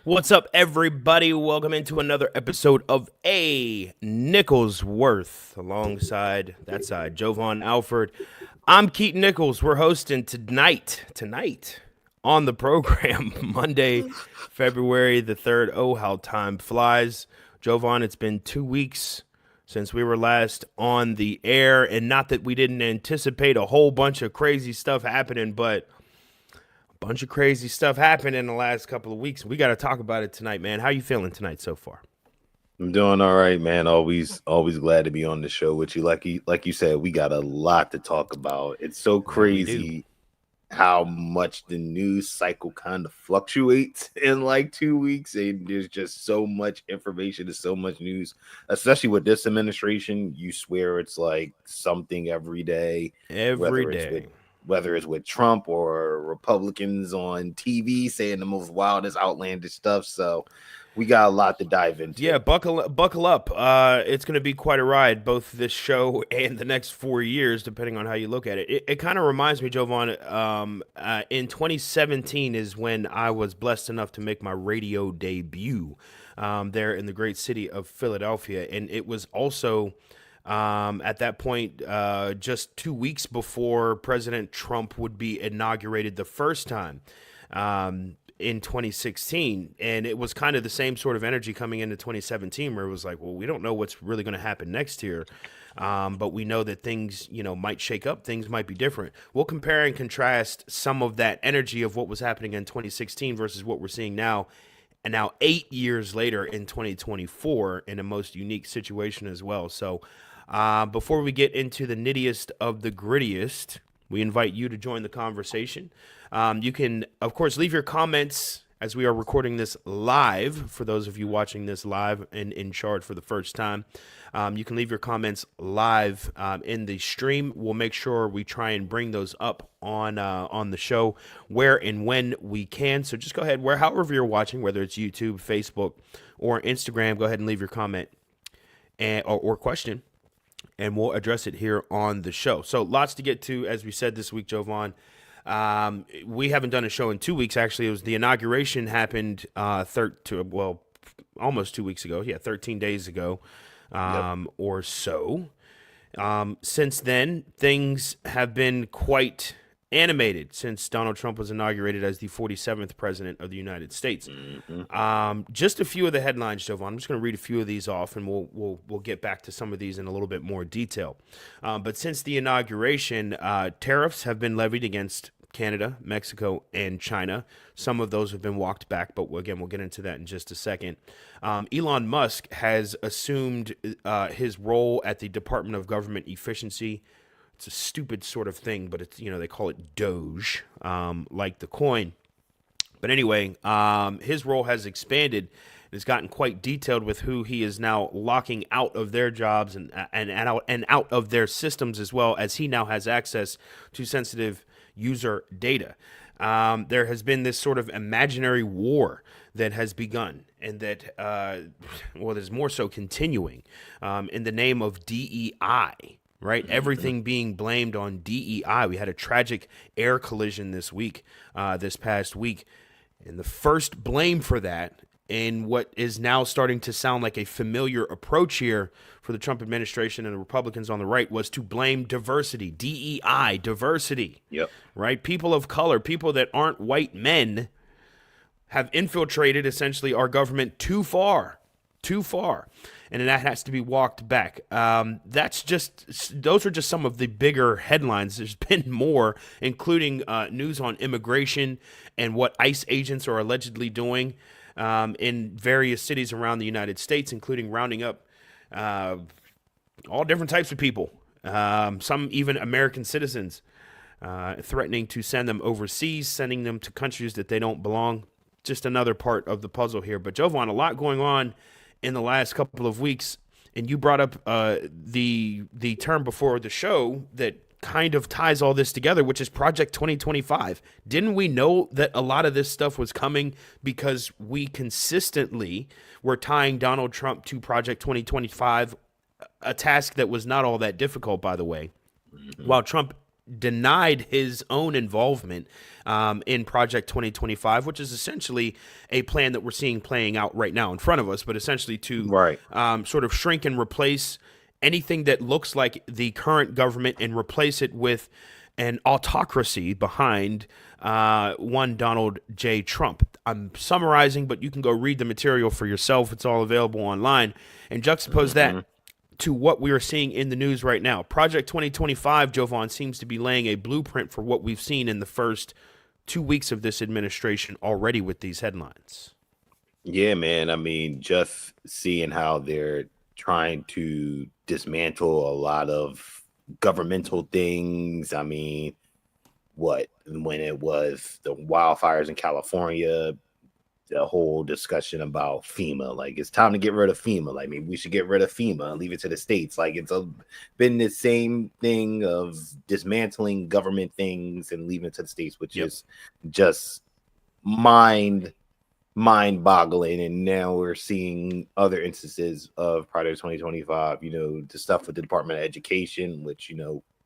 What's up, everybody? Welcome into another episode of A Nichols Worth. Alongside that side, Jovan Alford. I'm Keaton Nichols. We're hosting tonight on the program, Monday, February the 3rd. Oh, how time flies. Jovan, it's been 2 weeks since we were last on the air, and not that we didn't anticipate a whole bunch of crazy stuff happening, but bunch of crazy stuff happened in the last couple of weeks. We got to talk about it tonight, man. How you feeling tonight so far? I'm doing all right, man. Always glad to be on the show with you. Like you said, we got a lot to talk about. It's so That we do. crazy how much the news cycle kind of fluctuates in like 2 weeks, and there's just so much information, there's so much news, especially with this administration. You swear it's like something every day, Every whether it's with day. whether it's with Trump or Republicans on TV saying the most wildest, outlandish stuff. So we got a lot to dive into. Yeah, buckle up. It's going to be quite a ride, both this show and the next 4 years, depending on how you look at it. It kind of reminds me, Jovan, in 2017 is when I was blessed enough to make my radio debut there in the great city of Philadelphia. And it was also at that point, just 2 weeks before President Trump would be inaugurated the first time in 2016. And it was kind of the same sort of energy coming into 2017, where it was like, well, we don't know what's really going to happen next year. But we know that things, might shake up. Things might be different. We'll compare and contrast some of that energy of what was happening in 2016 versus what we're seeing now. And now 8 years later in 2024 in a most unique situation as well. So before we get into the nittiest of the grittiest, we invite you to join the conversation. You can, of course, leave your comments as we are recording this live. For those of you watching this live and in charge for the first time, you can leave your comments live in the stream. We'll make sure we try and bring those up on the show where and when we can. So just go ahead, however you're watching, whether it's YouTube, Facebook, or Instagram, go ahead and leave your comment or question, and we'll address it here on the show. So lots to get to, as we said this week, Jovan. We haven't done a show in 2 weeks. Actually, it was the inauguration happened almost 2 weeks ago. Yeah, 13 days ago or so. Since then, things have been quite animated since Donald Trump was inaugurated as the 47th president of the United States. Just a few of the headlines, Jovan. I'm just going to read a few of these off, and we'll get back to some of these in a little bit more detail. But since the inauguration, tariffs have been levied against Canada, Mexico, and China. Some of those have been walked back, but again, we'll get into that in just a second. Elon Musk has assumed his role at the Department of Government Efficiency. It's a stupid sort of thing, but it's, they call it Doge, like the coin. But anyway, his role has expanded and has gotten quite detailed with who he is now locking out of their jobs and out of their systems, as well as he now has access to sensitive user data. There has been this sort of imaginary war that has begun, and that, there's more so continuing in the name of DEI. Right, everything being blamed on DEI. We had a tragic air collision this past week, and the first blame for that, in what is now starting to sound like a familiar approach here for the Trump administration and the Republicans on the right, was to blame diversity, DEI, diversity. Yep. Right, people of color, people that aren't white men, have infiltrated essentially our government too far. And that has to be walked back. Those are just some of the bigger headlines. There's been more, including news on immigration and what ICE agents are allegedly doing in various cities around the United States, including rounding up all different types of people, some even American citizens, threatening to send them overseas, sending them to countries that they don't belong. Just another part of the puzzle here. But Jovan, a lot going on in the last couple of weeks, and you brought up the term before the show that kind of ties all this together, which is Project 2025. Didn't we know that a lot of this stuff was coming because we consistently were tying Donald Trump to Project 2025, a task that was not all that difficult, by the way. While Trump denied his own involvement in Project 2025, which is essentially a plan that we're seeing playing out right now in front of us, but essentially to Right. sort of shrink and replace anything that looks like the current government and replace it with an autocracy behind one Donald J. Trump. I'm summarizing, but you can go read the material for yourself. It's all available online. And juxtapose that Hmm. to what we are seeing in the news right now. Project 2025, Jovan, seems to be laying a blueprint for what we've seen in the first 2 weeks of this administration already with these headlines. Yeah, man. I mean, just seeing how they're trying to dismantle a lot of governmental things. I mean, what when it was the wildfires in California, the whole discussion about FEMA, like it's time to get rid of FEMA. Like maybe we should get rid of FEMA and leave it to the states. Like been the same thing of dismantling government things and leaving it to the states, which Yep. is just mind mind boggling. And now we're seeing other instances of Project 2025, the stuff with the Department of Education, which,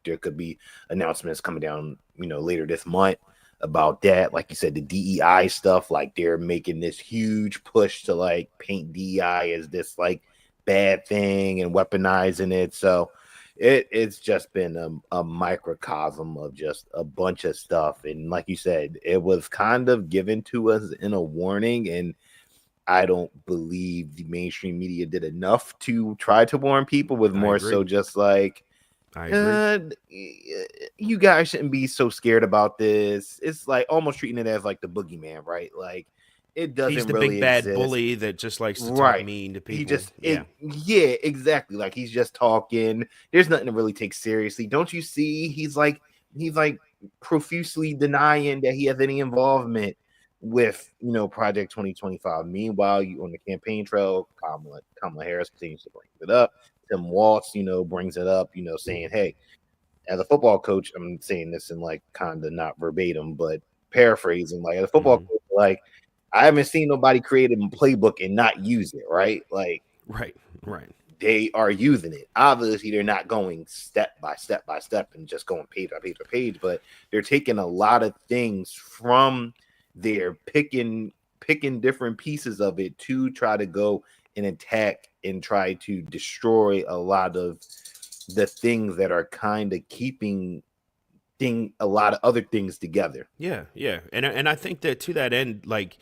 there could be announcements coming down, later this month about that. Like you said, the DEI stuff, like they're making this huge push to like paint DEI as this like bad thing and weaponizing it. So it's just been a microcosm of just a bunch of stuff. And like you said, it was kind of given to us in a warning. And I don't believe the mainstream media did enough to try to warn people, with I more agree. so just like, I agree. you guys shouldn't be so scared about this. It's like almost treating it as like the boogeyman, right? Like it He's doesn't the big really bad exist. bully that just likes to talk Right. mean to He people. just Yeah. yeah, exactly. Like he's just talking. There's nothing to really take seriously. Don't you see? He's like profusely denying that he has any involvement with Project 2025. Meanwhile, you on the campaign trail, Kamala Harris continues to bring it up. Tim Waltz, brings it up, saying, hey, as a football coach, I'm saying this in like kind of not verbatim, but paraphrasing, like as a football Hmm. coach, like I haven't seen nobody create a playbook and not use it, right? Like Right. Right. they are using it. Obviously, they're not going step by step by step and just going page by page by page, but they're taking a lot of things from there, picking different pieces of it to try to go and attack and try to destroy a lot of the things that are kind of keeping a lot of other things together. Yeah. Yeah. And I think that to that end, like,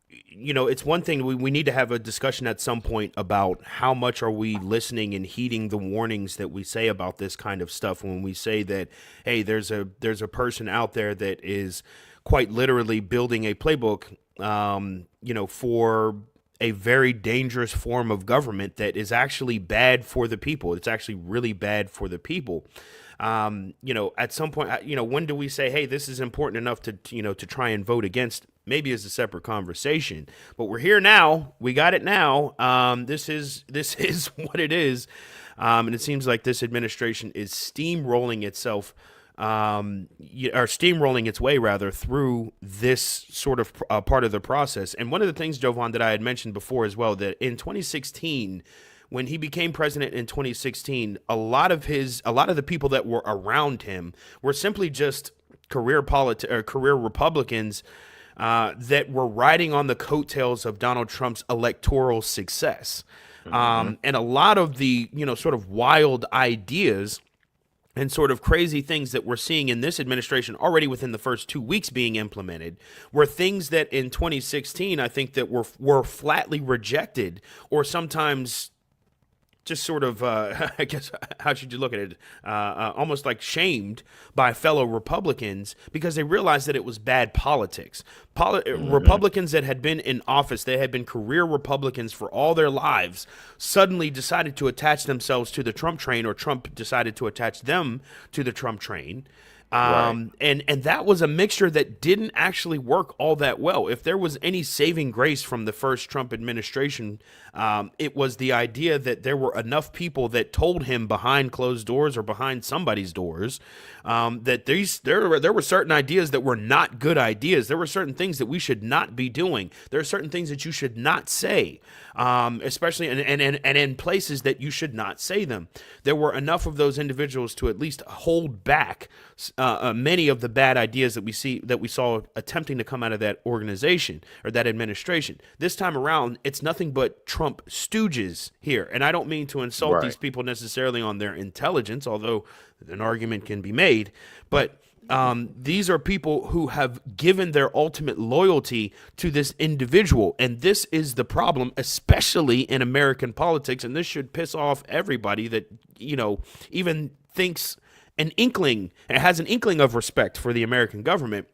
it's one thing we need to have a discussion at some point about how much are we listening and heeding the warnings that we say about this kind of stuff when we say that, hey, there's a person out there that is quite literally building a playbook, for a very dangerous form of government that is actually bad for the people. It's actually really bad for the people. At some point, when do we say, hey, this is important enough to try and vote against? Maybe as a separate conversation, but we're here now. We got it now. This is what it is, and it seems like this administration is steamrolling itself, or steamrolling its way rather through this sort of part of the process. And one of the things, Jovan, that I had mentioned before as well, that in 2016, when he became president in 2016, a lot of the people that were around him were simply just career Republicans that were riding on the coattails of Donald Trump's electoral success. Mm-hmm. And a lot of the, sort of wild ideas and sort of crazy things that we're seeing in this administration already within the first 2 weeks being implemented were things that in 2016, I think that were flatly rejected, or sometimes just sort of, I guess, how should you look at it? Almost like shamed by fellow Republicans because they realized that it was bad politics. Mm-hmm. Republicans that had been in office, they had been career Republicans for all their lives, suddenly decided to attach themselves to the Trump train, or Trump decided to attach them to the Trump train. Right. And that was a mixture that didn't actually work all that well. If there was any saving grace from the first Trump administration, it was the idea that there were enough people that told him behind closed doors or behind somebody's doors that there were certain ideas that were not good ideas. There were certain things that we should not be doing. There are certain things that you should not say, especially and in places that you should not say them. There were enough of those individuals to at least hold back many of the bad ideas that we saw attempting to come out of that organization or that administration. This time around, it's nothing but Trump stooges here, and I don't mean to insult these Right. people necessarily on their intelligence, although an argument can be made, but. These are people who have given their ultimate loyalty to this individual. And this is the problem, especially in American politics. And this should piss off everybody that, even thinks has an inkling of respect for the American government.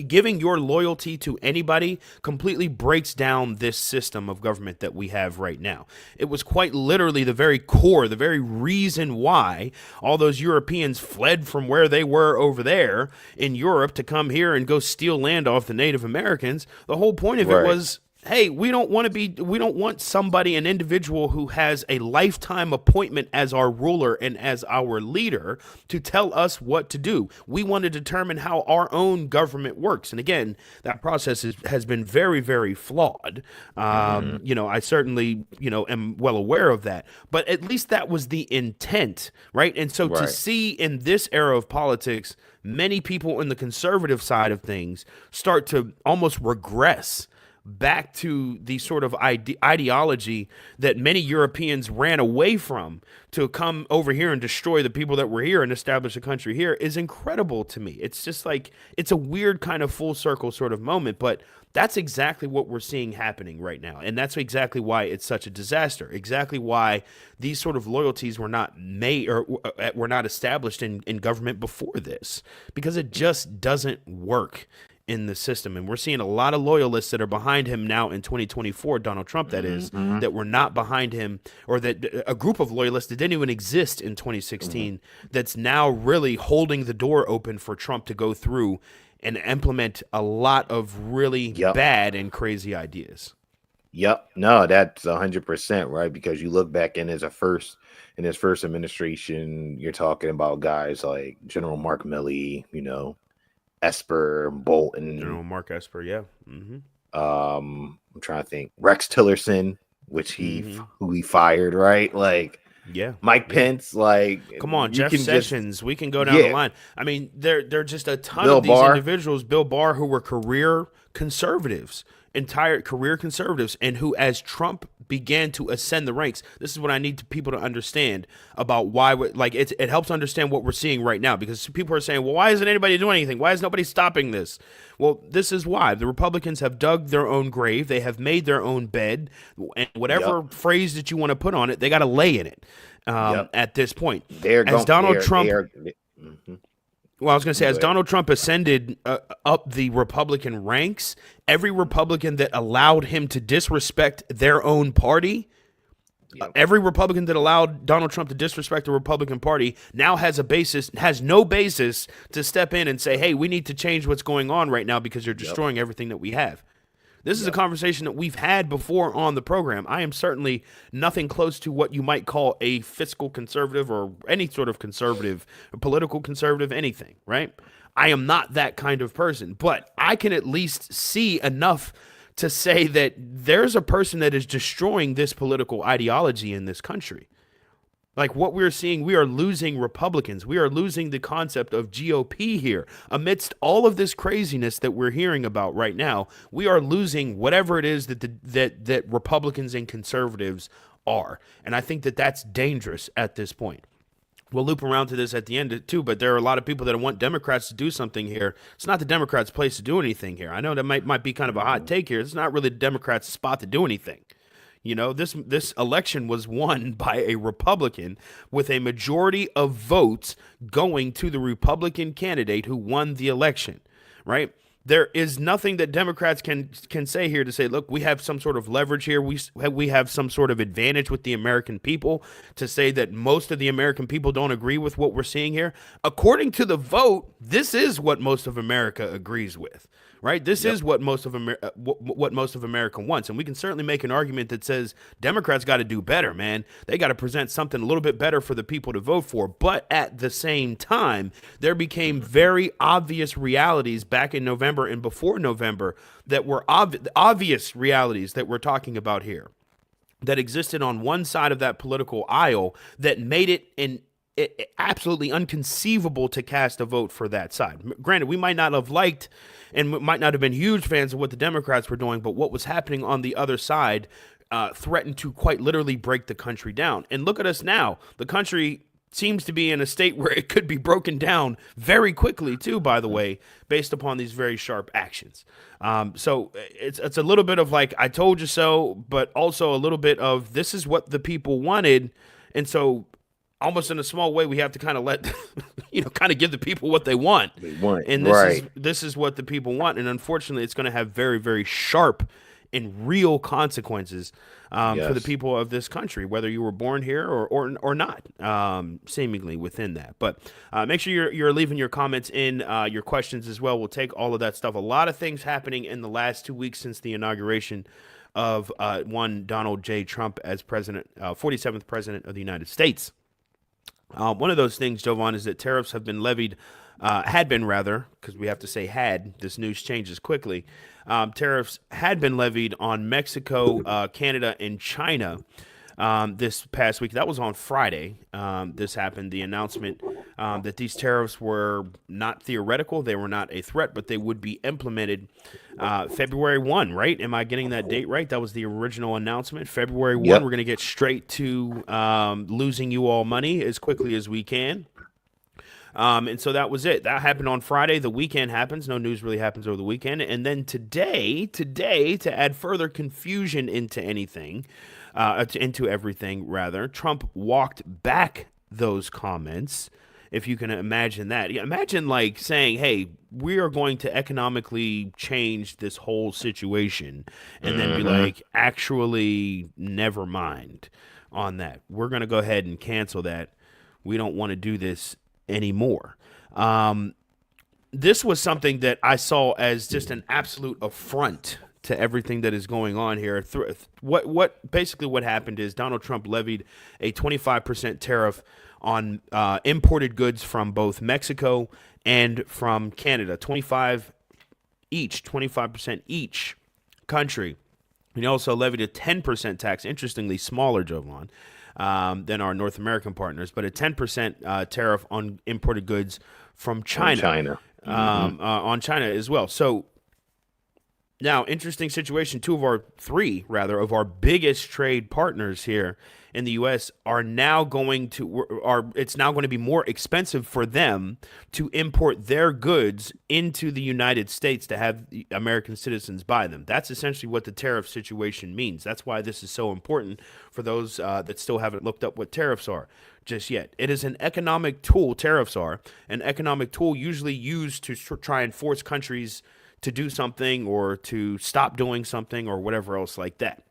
Giving your loyalty to anybody completely breaks down this system of government that we have right now. It was quite literally the very core, the very reason why all those Europeans fled from where they were over there in Europe to come here and go steal land off the Native Americans. The whole point of it Right. was, hey, we don't want somebody, an individual who has a lifetime appointment as our ruler and as our leader to tell us what to do. We want to determine how our own government works. And again, that process has been very, very flawed. Hmm. I certainly, am well aware of that, but at least that was the intent, right? And so to Right. see in this era of politics, many people in the conservative side of things start to almost regress back to the sort of ideology that many Europeans ran away from to come over here and destroy the people that were here and establish a country here is incredible to me. It's just like, it's a weird kind of full circle sort of moment, but that's exactly what we're seeing happening right now. And that's exactly why it's such a disaster. Exactly why these sort of loyalties were not made or were not established in government before this, because it just doesn't work in the system. And we're seeing a lot of loyalists that are behind him now in 2024, Donald Trump, that is, Hmm. that were not behind him, or that a group of loyalists that didn't even exist in Hmm. 2016 that's now really holding the door open for Trump to go through and implement a lot of really Yep. bad and crazy ideas. Yep. No, that's 100% right. Because you look back in his first administration, you're talking about guys like General Mark Milley, Esper, General Bolton. Mark Esper, yeah. I'm trying to think. Rex Tillerson, Hmm. who he fired, right? Like Yeah. Mike Yeah. Pence, like Come on, you Jeff can just Sessions. We can go down the yeah, line. I mean, there are just a ton Bill of these Barr. individuals, Bill Barr, who were career conservatives, entire career conservatives, and who, as Trump began to ascend the ranks, this is what I need people to understand about why, it helps understand what we're seeing right now, because people are saying, well, why isn't anybody doing anything? Why is nobody stopping this? Well, this is why. The Republicans have dug their own grave. They have made their own bed, and whatever Yep. phrase that you want to put on it, they got to lay in it Yep. at this point. They're As going Donald Trump, mhm. well, I was going to say, as Go ahead. Donald Trump ascended up the Republican ranks, every Republican that allowed him to disrespect their own party, Yep. every Republican that allowed Donald Trump to disrespect the Republican Party now has no basis to step in and say, hey, we need to change what's going on right now because you're Yep. destroying everything that we have. This is a Yep. conversation that we've had before on the program. I am certainly nothing close to what you might call a fiscal conservative or any sort of conservative, a political conservative, anything, right? I am not that kind of person, but I can at least see enough to say that there's a person that is destroying this political ideology in this country. Like what we're seeing, we are losing Republicans. We are losing the concept of GOP here. Amidst all of this craziness that we're hearing about right now, we are losing whatever it is that Republicans and conservatives are. And I think that that's dangerous at this point. We'll loop around to this at the end too, but there are a lot of people that want Democrats to do something here. It's not the Democrats' place to do anything here. I know that might be kind of a hot take here. It's not really the Democrats' spot to do anything. This election was won by a Republican with a majority of votes going to the Republican candidate who won the election, right? there is nothing that Democrats can say here to say, look, we have some sort of leverage here. We have some sort of advantage with the American people to say that most of the American people don't agree with what we're seeing here. According to the vote, this is what most of America agrees with. Right, this is what most of America wants, and we can certainly make an argument that says Democrats got to do better, man. They got to present something a little bit better for the people to vote for. But at the same time, there became very obvious realities back in November and before November that were obvious realities that we're talking about here that existed on one side of that political aisle that made it absolutely inconceivable to cast a vote for that side. Granted, we might not have liked and might not have been huge fans of what the Democrats were doing, but what was happening on the other side threatened to quite literally break the country down. And look at us now. The country seems to be in a state where it could be broken down very quickly, too, by the way, based upon these very sharp actions. So it's a little bit of like, I told you so, but also a little bit of this is what the people wanted. And so almost in a small way, we have to kind of let, kind of give the people what they want. And this is what the people want. And unfortunately, it's going to have very, very sharp and real consequences for the people of this country, whether you were born here or not, seemingly within that. But make sure you're leaving your comments in, your questions as well. We'll take all of that stuff. A lot of things happening in the last 2 weeks since the inauguration of one Donald J. Trump as president, 47th president of the United States. One of those things, Jovan, is that tariffs have been levied, had been rather, because we have to say had, this news changes quickly. Tariffs had been levied on Mexico, Canada, and China this past week. That was on Friday. This happened. The announcement that these tariffs were not theoretical. They were not a threat, but they would be implemented February 1, right? Am I getting that date right? That was the original announcement. February 1, We're going to get straight to losing you all money as quickly as we can. And so that was it. That happened on Friday. The weekend happens. No news really happens over the weekend. And then today, to add further confusion into everything, Trump walked back those comments, if you can imagine that. Imagine like saying, hey, we are going to economically change this whole situation, and then be like, actually, never mind on that. We're going to go ahead and cancel that. We don't want to do this anymore. This was something that I saw as just an absolute affront to everything that is going on here. What happened is Donald Trump levied a 25% tariff on imported goods from both Mexico and from Canada, 25% each country. And he also levied a 10% tax, interestingly smaller, Jovan, than our North American partners, but a 10% tariff on imported goods from China. On China as well. So now, interesting situation. Three of our biggest trade partners here in the U.S. it's now going to be more expensive for them to import their goods into the United States to have American citizens buy them. That's essentially what the tariff situation means. That's why this is so important for those that still haven't looked up what tariffs are just yet. It is an economic tool. Tariffs are an economic tool usually used to try and force countries to do something or to stop doing something or whatever else like that.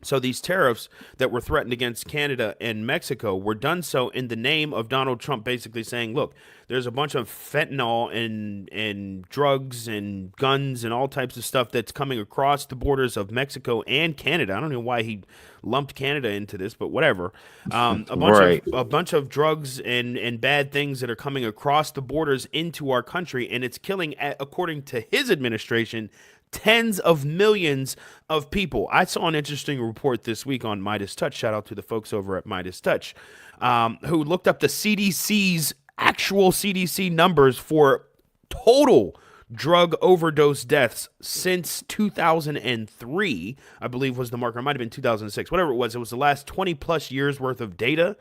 So these tariffs that were threatened against Canada and Mexico were done so in the name of Donald Trump basically saying, look, there's a bunch of fentanyl and drugs and guns and all types of stuff that's coming across the borders of Mexico and Canada. I don't know why he lumped Canada into this, but whatever. A bunch of drugs and bad things that are coming across the borders into our country, and it's killing, according to his administration, tens of millions of people. I saw an interesting report this week on Midas Touch. Shout out to the folks over at Midas Touch, who looked up the CDC's actual CDC numbers for total drug overdose deaths since 2003, I believe was the marker. It might have been 2006, whatever it was. It was the last 20 plus years worth of data.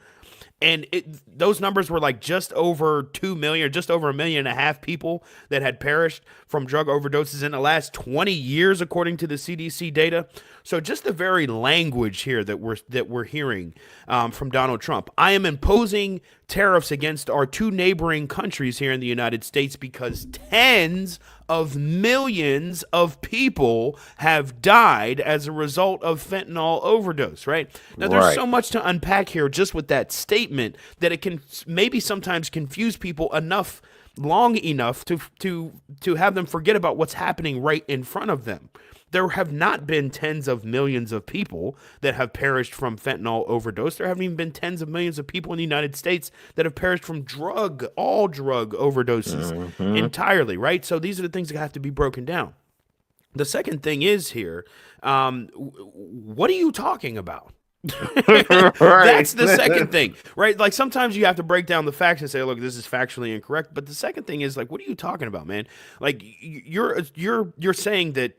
And those numbers were like just over 2 million, or just over 1.5 million people that had perished from drug overdoses in the last 20 years, according to the CDC data. So just the very language here that we're hearing from Donald Trump. I am imposing tariffs against our two neighboring countries here in the United States because tens of millions of people have died as a result of fentanyl overdose, right? Now, there's so much to unpack here just with that statement that it can maybe sometimes confuse people long enough to have them forget about what's happening right in front of them. There have not been tens of millions of people that have perished from fentanyl overdose. There haven't even been tens of millions of people in the United States that have perished from all drug overdoses entirely, right? So these are the things that have to be broken down. The second thing is here, what are you talking about? That's the second thing, right? Like sometimes you have to break down the facts and say, look, this is factually incorrect. But the second thing is like, what are you talking about, man? Like you're saying that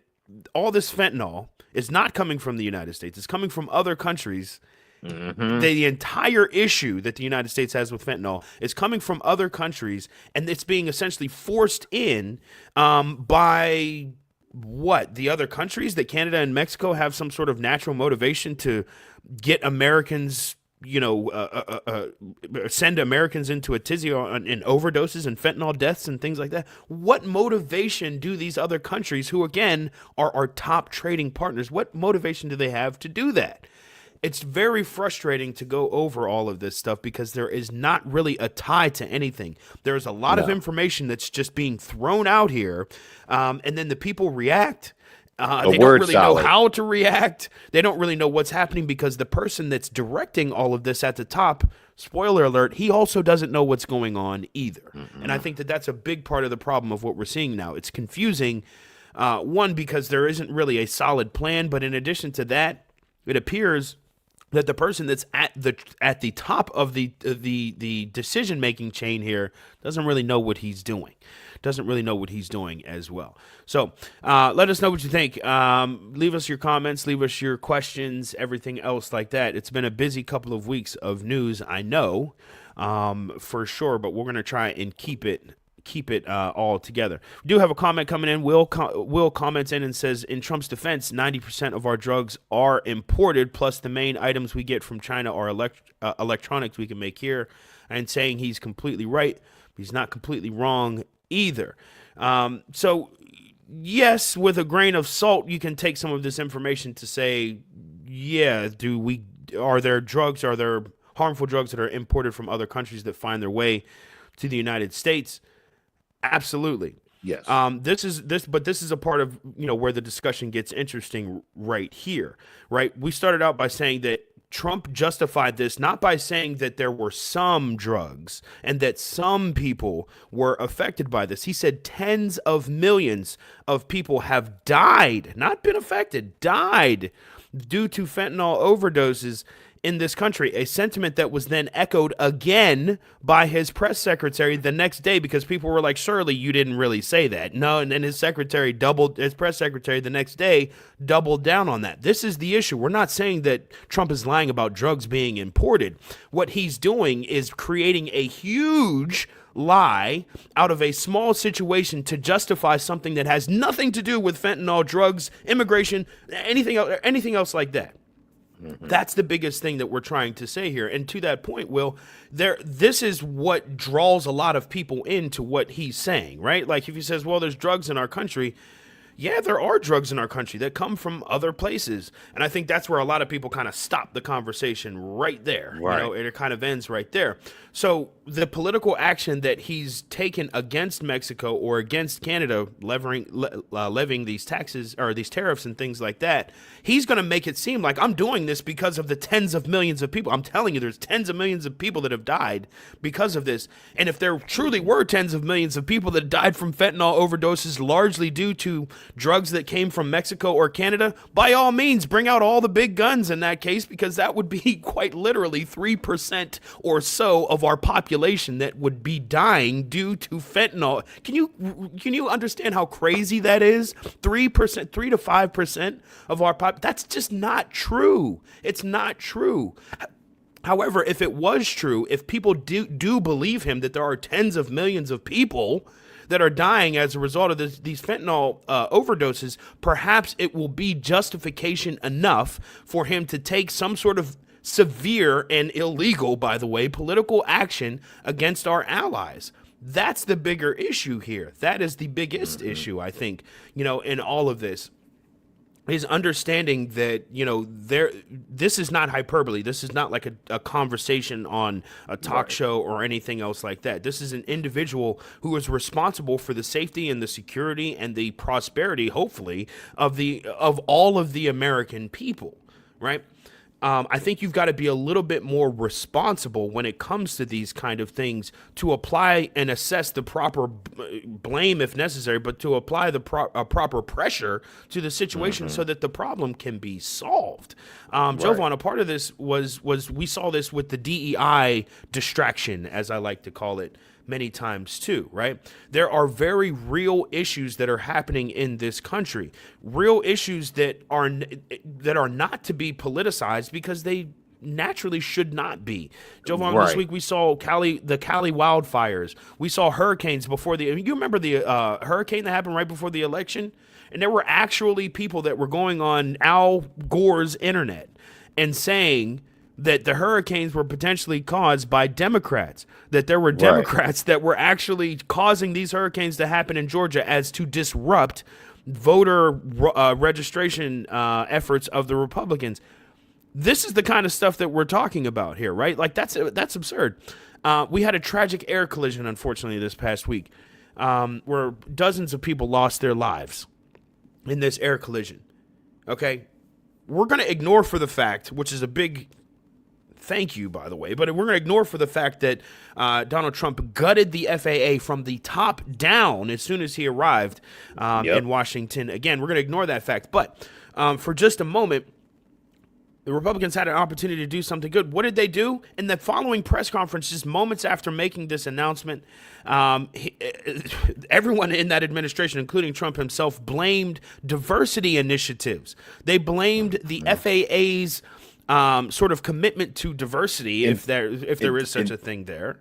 all this fentanyl is not coming from the United States. It's coming from other countries. The entire issue that the United States has with fentanyl is coming from other countries, and it's being essentially forced in by what? The other countries, that Canada and Mexico have some sort of natural motivation to get Americans, send Americans into a tizzy in overdoses and fentanyl deaths and things like that. What motivation do these other countries, who again are our top trading partners, what motivation do they have to do that? It's very frustrating to go over all of this stuff because there is not really a tie to anything. There's a lot of information that's just being thrown out here, and then the people react. They don't really know how to react. They don't really know what's happening because the person that's directing all of this at the top, spoiler alert, he also doesn't know what's going on either. And I think that that's a big part of the problem of what we're seeing now. It's confusing, one, because there isn't really a solid plan, but in addition to that, it appears that the person that's at the top of the decision-making chain here doesn't really know what he's doing. Doesn't really know what he's doing as well. So let us know what you think. Leave us your comments. Leave us your questions, everything else like that. It's been a busy couple of weeks of news, I know, for sure, but we're going to try and keep it all together. We do have a comment coming in. Will comments in and says, in Trump's defense, 90% of our drugs are imported, plus the main items we get from China are electronics we can make here. And saying he's completely right, but he's not completely wrong either. So yes, with a grain of salt, you can take some of this information to say, yeah, are there harmful drugs that are imported from other countries that find their way to the United States? Absolutely. Yes. This is a part of, where the discussion gets interesting right here, right? We started out by saying that Trump justified this not by saying that there were some drugs and that some people were affected by this. He said tens of millions of people have died, not been affected, died due to fentanyl overdoses in this country, a sentiment that was then echoed again by his press secretary the next day because people were like, surely you didn't really say that. No, and then his press secretary the next day doubled down on that. This is the issue. We're not saying that Trump is lying about drugs being imported. What he's doing is creating a huge lie out of a small situation to justify something that has nothing to do with fentanyl, drugs, immigration, anything else like that. That's the biggest thing that we're trying to say here. And to that point, Will, this is what draws a lot of people into what he's saying, right? Like if he says, well, there's drugs in our country. Yeah, there are drugs in our country that come from other places. And I think that's where a lot of people kind of stop the conversation right there. Right. It kind of ends right there. So the political action that he's taken against Mexico or against Canada, levying these taxes or these tariffs and things like that, he's going to make it seem like I'm doing this because of the tens of millions of people. I'm telling you, there's tens of millions of people that have died because of this. And if there truly were tens of millions of people that died from fentanyl overdoses largely due to drugs that came from Mexico or Canada, by all means, bring out all the big guns in that case, because that would be quite literally 3% or so of our population that would be dying due to fentanyl. Can you understand how crazy that is? 3%, 3 to 5% of our that's just not true. It's not true. However, if it was true, if people do believe him that there are tens of millions of people that are dying as a result of these fentanyl overdoses, perhaps it will be justification enough for him to take some sort of severe and illegal, by the way, political action against our allies. That's the bigger issue here. That is the biggest issue, I think, in all of this, is understanding that this is not hyperbole. This is not like a conversation on a talk Right. show or anything else like that. This is an individual who is responsible for the safety and the security and the prosperity, hopefully, of all of the American people, right? I think you've got to be a little bit more responsible when it comes to these kind of things, to apply and assess the proper blame if necessary, but to apply the proper pressure to the situation so that the problem can be solved. Right. Jovan, a part of this was we saw this with the DEI distraction, as I like to call it, many times too, right? There are very real issues that are happening in this country, real issues that are not to be politicized because they naturally should not be. Jovan, this Right. week we saw the Cali wildfires. We saw hurricanes before you remember the hurricane that happened right before the election? And there were actually people that were going on Al Gore's internet and saying that the hurricanes were potentially caused by Democrats, that there were Right. Democrats that were actually causing these hurricanes to happen in Georgia as to disrupt voter registration efforts of the Republicans. This is the kind of stuff that we're talking about here, right? Like, that's absurd. We had a tragic air collision, unfortunately, this past week, where dozens of people lost their lives in this air collision. Okay? We're going to ignore for the fact, which is a big thank you, by the way, but we're going to ignore for the fact that Donald Trump gutted the FAA from the top down as soon as he arrived in Washington. Again, we're going to ignore that fact. But for just a moment, the Republicans had an opportunity to do something good. What did they do? In the following press conference, just moments after making this announcement, everyone in that administration, including Trump himself, blamed diversity initiatives. They blamed the FAA's sort of commitment to diversity, if there is such a thing there,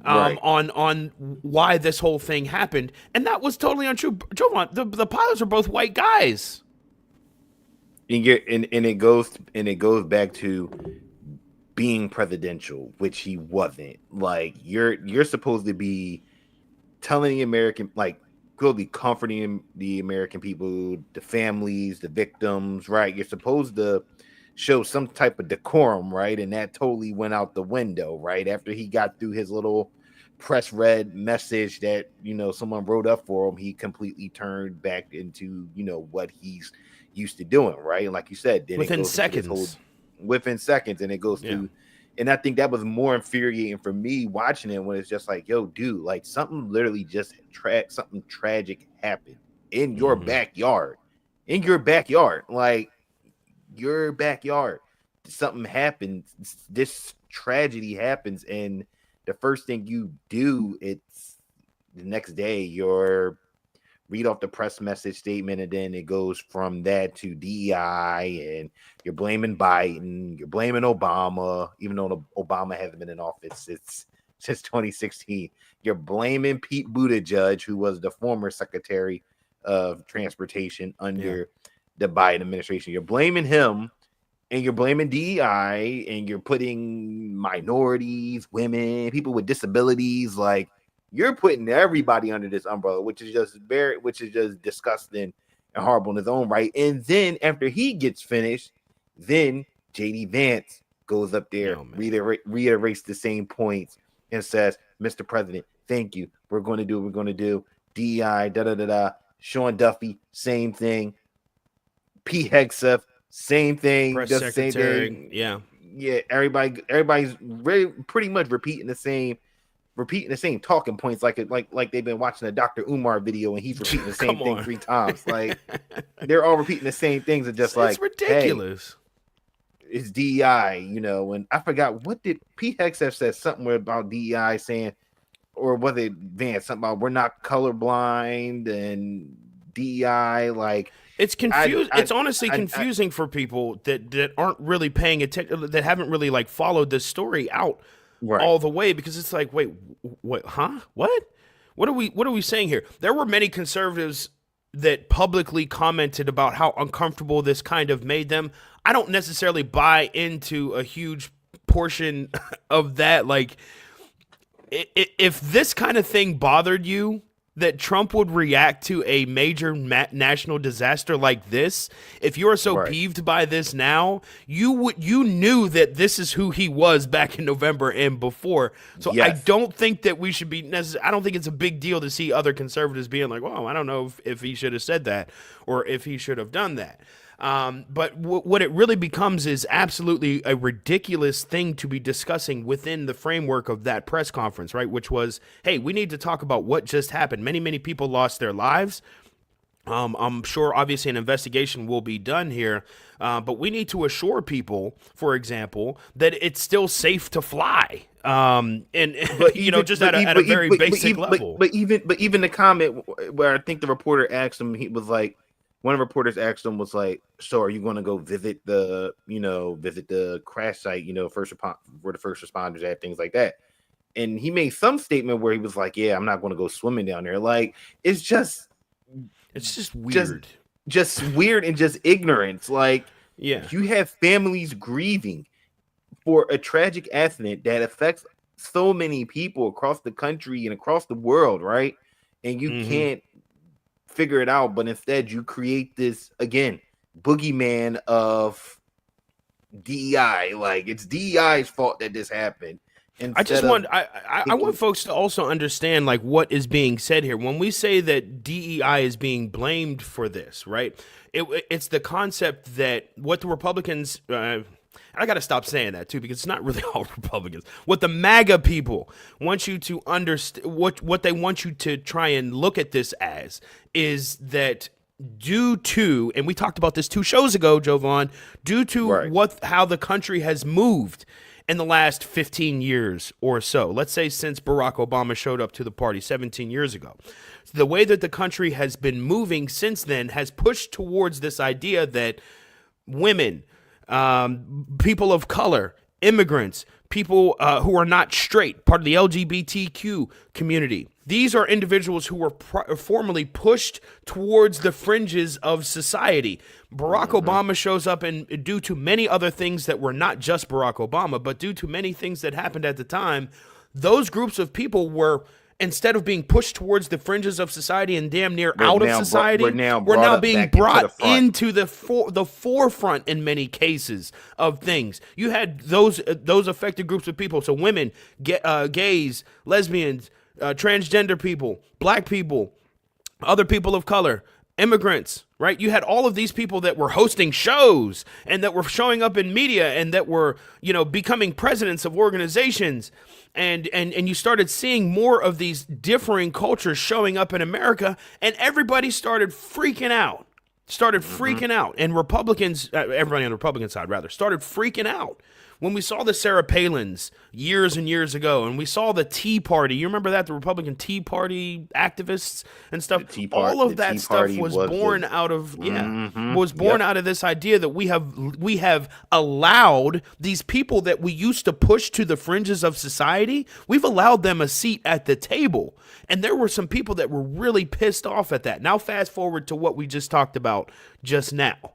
Right. on why this whole thing happened, and that was totally untrue. Jovan, the pilots are both white guys. And it goes back to being presidential, which he wasn't. Like, you're supposed to be telling the American, like, really comforting the American people, the families, the victims, right? You're supposed to show some type of decorum, right? And that totally went out the window, right? After he got through his little press read message that someone wrote up for him, he completely turned back into what he's used to doing, right? And like you said, then Within it goes seconds. within seconds, and it goes through. And I think that was more infuriating for me watching it, when it's just like, yo, dude, like, something literally just something tragic happened in your backyard, like your backyard. Something happens, this tragedy happens, and the first thing you do, it's the next day you're read off the press message statement, and then it goes from that to DEI, and you're blaming Biden, you're blaming Obama, even though Obama hasn't been in office since 2016. You're blaming Pete Buttigieg, who was the former Secretary of Transportation under the Biden administration. You're blaming him, and you're blaming DEI, and you're putting minorities, women, people with disabilities, like, you're putting everybody under this umbrella, which is just disgusting and horrible in his own right. And then after he gets finished, then JD Vance goes up there, reiterates the same points, and says, "Mr. President, thank you. We're going to do what we're going to do. DEI, da da da da." Sean Duffy, same thing. Pete Hegseth, same thing. Press Does the same secretary, thing. yeah. Everybody's pretty much repeating the same talking points, like they've been watching a Dr. Umar video and he's repeating the same thing 3 times. Like, they're all repeating the same things, and just like, it's ridiculous. Hey, it's DEI, and I forgot, what did Pete Hegseth said something about DEI, saying, or was it Vance, something about we're not colorblind and DEI, like, it's confused. It's honestly confusing for people that aren't really paying attention, that haven't really like followed this story out all the way, because it's like, wait, what? Huh? What are we saying here? There were many conservatives that publicly commented about how uncomfortable this kind of made them. I don't necessarily buy into a huge portion of that. Like, If this kind of thing bothered you, that Trump would react to a major national disaster like this, if you are so Right. peeved by this now, you knew that this is who he was back in November and before. So I Yes. don't think that we should be I don't think it's a big deal to see other conservatives being like, "Well, I don't know if he should have said that or if he should have done that." But what it really becomes is absolutely a ridiculous thing to be discussing within the framework of that press conference, right? Which was, hey, we need to talk about what just happened. Many people lost their lives. I'm sure, obviously, an investigation will be done here, but we need to assure people, for example, that it's still safe to fly. And But you know, just at a very basic level. but even the comment where I think the reporter asked him, he was like, one of the reporters asked him was like, "So are you going to go visit the crash site? Where the first responders at, things like that." And he made some statement where he was like, "Yeah, I'm not going to go swimming down there." Like, it's just Weird. just weird and just ignorance. Like, Yeah. you have families grieving for a tragic accident that affects so many people across the country and across the world, right? And you can't figure it out, but instead you create this, again, boogeyman of DEI. Like, it's DEI's fault that this happened. I want folks to also understand like what is being said here when we say that DEI is being blamed for this, right? It's the concept that what the Republicans I got to stop saying that too, because it's not really all Republicans. What the MAGA people want you to understand, what they want you to try and look at this as, is that due to, and we talked about this 2 shows ago, Jovan, due to how the country has moved in the last 15 years or so, let's say since Barack Obama showed up to the party 17 years ago, the way that the country has been moving since then has pushed towards this idea that women, people of color, immigrants, people who are not straight, part of the LGBTQ community. These are individuals who were formerly pushed towards the fringes of society. Barack Obama shows up, and due to many other things that were not just Barack Obama, but due to many things that happened at the time, those groups of people were, instead of being pushed towards the fringes of society and damn near out of society, we're now being brought into the forefront in many cases of things. You had those affected groups of people, so women, gays, lesbians, transgender people, black people, other people of color, immigrants, right? You had all of these people that were hosting shows and that were showing up in media and that were, becoming presidents of organizations. And you started seeing more of these differing cultures showing up in America, and everybody started freaking out. And Republicans, everybody on the Republican side rather, started freaking out when we saw the Sarah Palins years and years ago, and we saw the Tea Party. You remember that? The Republican Tea Party activists and stuff. All of that stuff was born out of out of this idea that we have allowed these people that we used to push to the fringes of society. We've allowed them a seat at the table, and there were some people that were really pissed off at that. Now, fast forward to what we just talked about just now.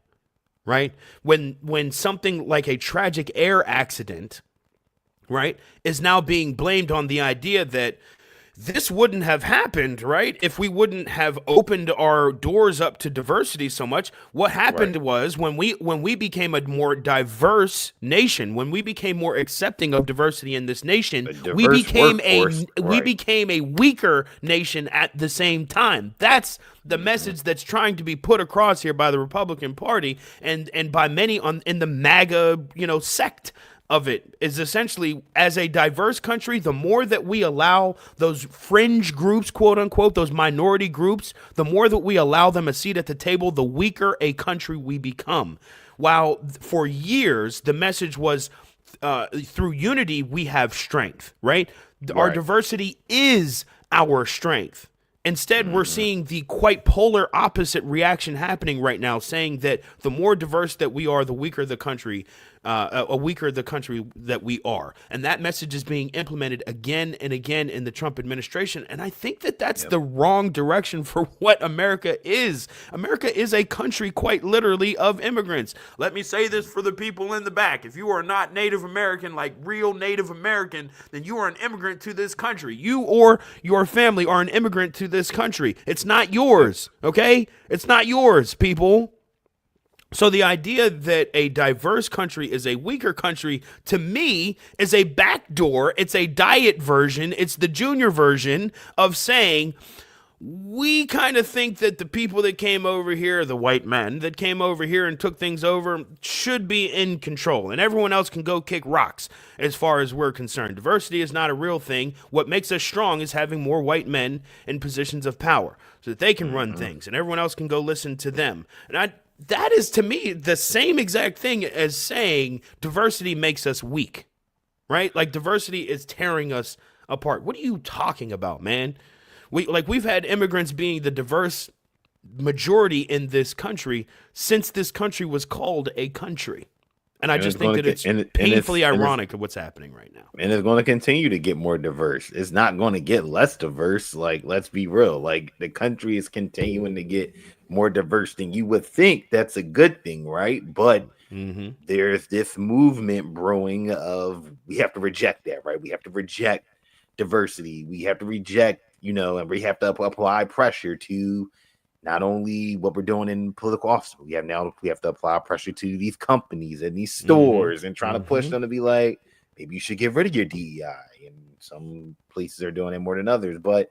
Right? When something like a tragic air accident, right, is now being blamed on the idea that this wouldn't have happened, right, if we wouldn't have opened our doors up to diversity so much. What happened was when we became a more diverse nation, when we became more accepting of diversity in this nation, we became a weaker nation at the same time. That's the message that's trying to be put across here by the Republican Party and by many in the MAGA, sect of it, is essentially, as a diverse country, the more that we allow those fringe groups, quote unquote, those minority groups, the more that we allow them a seat at the table, the weaker a country we become. While for years, the message was through unity, we have strength, right? Our diversity is our strength. Instead, we're seeing the quite polar opposite reaction happening right now, saying that the more diverse that we are, the weaker the country a weaker the country that we are. And that message is being implemented again and again in the Trump administration. And I think that that's Yep. the wrong direction for what America is. America is a country, quite literally, of immigrants. Let me say this for the people in the back. If you are not Native American, like real Native American, then you are an immigrant to this country. You or your family are an immigrant to this country. It's not yours, okay? It's not yours, people. So the idea that a diverse country is a weaker country, to me, is a backdoor. It's a diet version. It's the junior version of saying, we kind of think that the people that came over here, the white men that came over here and took things over, should be in control. And everyone else can go kick rocks as far as we're concerned. Diversity is not a real thing. What makes us strong is having more white men in positions of power so that they can run things and everyone else can go listen to them. And that is, to me, the same exact thing as saying diversity makes us weak, right? Like diversity is tearing us apart. What are you talking about, man? We've had immigrants being the diverse majority in this country since this country was called a country. And I just think that it's painfully ironic of what's happening right now. And it's going to continue to get more diverse. It's not going to get less diverse. Like, let's be real. Like, the country is continuing to get more diverse than you would think. That's a good thing, right? But there's this movement brewing of we have to reject that, right? We have to reject diversity. We have to reject, and we have to apply pressure to not only what we're doing in political office, but we have to apply pressure to these companies and these stores and trying to push them to be like, maybe you should get rid of your DEI. And some places are doing it more than others, but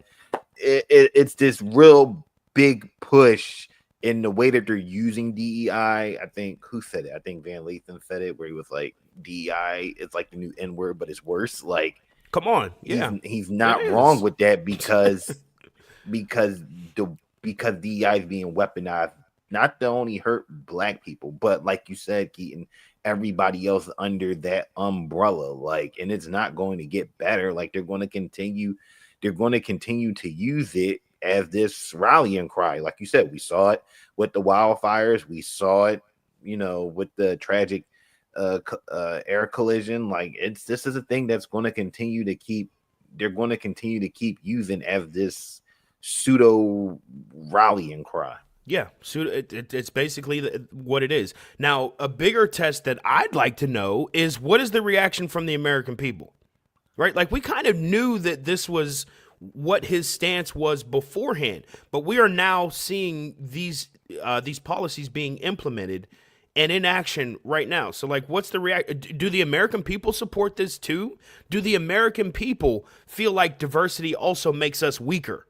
it's this real big push in the way that they're using DEI. I think who said it? I think Van Lathan said it, where he was like, DEI, it's like the new N word, but it's worse. Like, come on, yeah, he's not wrong with that because DEI is being weaponized, not to only hurt black people, but like you said, Keaton, everybody else under that umbrella. Like, and it's not going to get better. Like, they're going to continue to use it as this rallying cry. Like you said, we saw it with the wildfires. We saw it, with the tragic air collision. Like, this is a thing that's going to continue to keep. They're going to continue to keep using as this pseudo rallying cry. Yeah, it's basically what it is. Now, a bigger test that I'd like to know is what is the reaction from the American people, right? Like, we kind of knew that this was what his stance was beforehand, but we are now seeing these policies being implemented and in action right now. So, like, what's the reaction? Do the American people support this too? Do the American people feel like diversity also makes us weaker?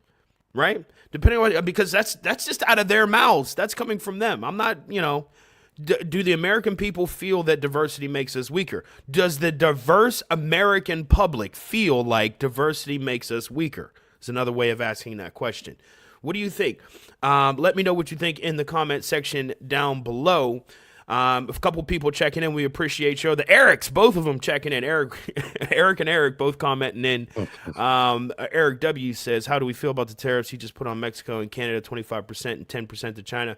Right? Depending on, because that's just out of their mouths. That's coming from them. I'm not, do the American people feel that diversity makes us weaker? Does the diverse American public feel like diversity makes us weaker? It's another way of asking that question. What do you think? Let me know what you think in the comment section down below. A couple people checking in. We appreciate you. The Erics, both of them checking in. Eric and Eric both commenting in. Eric W says, how do we feel about the tariffs he just put on Mexico and Canada, 25% and 10% to China?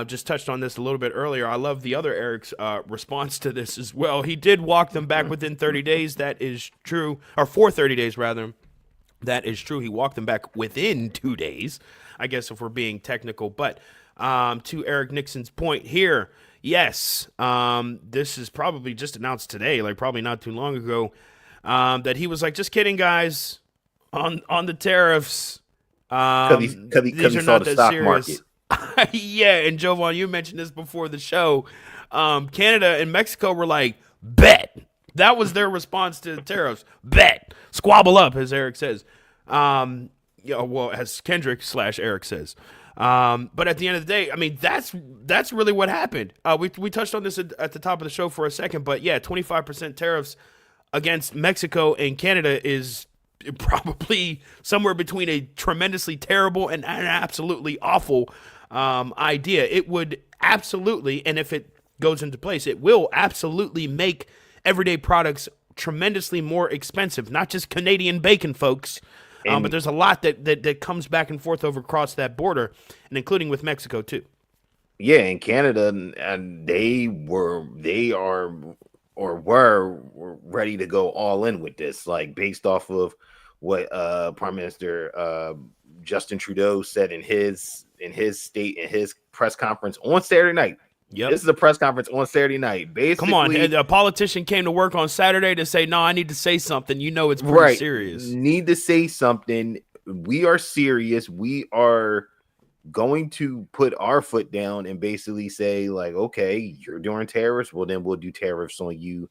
Just touched on this a little bit earlier. I love the other Eric's response to this as well. He did walk them back within 30 days. That is true. Or for 30 days, rather. That is true. He walked them back within 2 days, I guess, if we're being technical. But to Eric Nixon's point here, yes, this is probably just announced today, like probably not too long ago, that he was like, just kidding, guys, on the tariffs. Because he saw the stock market. Yeah, and Jovan, you mentioned this before the show. Canada and Mexico were like, bet. That was their response to the tariffs. Bet. Squabble up, as Eric says. As Kendrick / Eric says. But at the end of the day, I mean, that's really what happened. We touched on this at the top of the show for a second, but yeah, 25% tariffs against Mexico and Canada is probably somewhere between a tremendously terrible and an absolutely awful idea. It would absolutely, and if it goes into place, it will absolutely make everyday products tremendously more expensive. Not just Canadian bacon, folks. But there's a lot that comes back and forth over across that border, and including with Mexico too. Yeah, in Canada, and they are were ready to go all in with this, like based off of what Prime Minister Justin Trudeau said in his press conference on Saturday night. Yep. This is a press conference on Saturday night. Come on, Basically, a politician came to work on Saturday to say, "No, I need to say something." You know, it's pretty right. serious. Need to say something. We are serious. We are going to put our foot down and basically say, like, okay, you're doing tariffs. Well, then we'll do tariffs on you.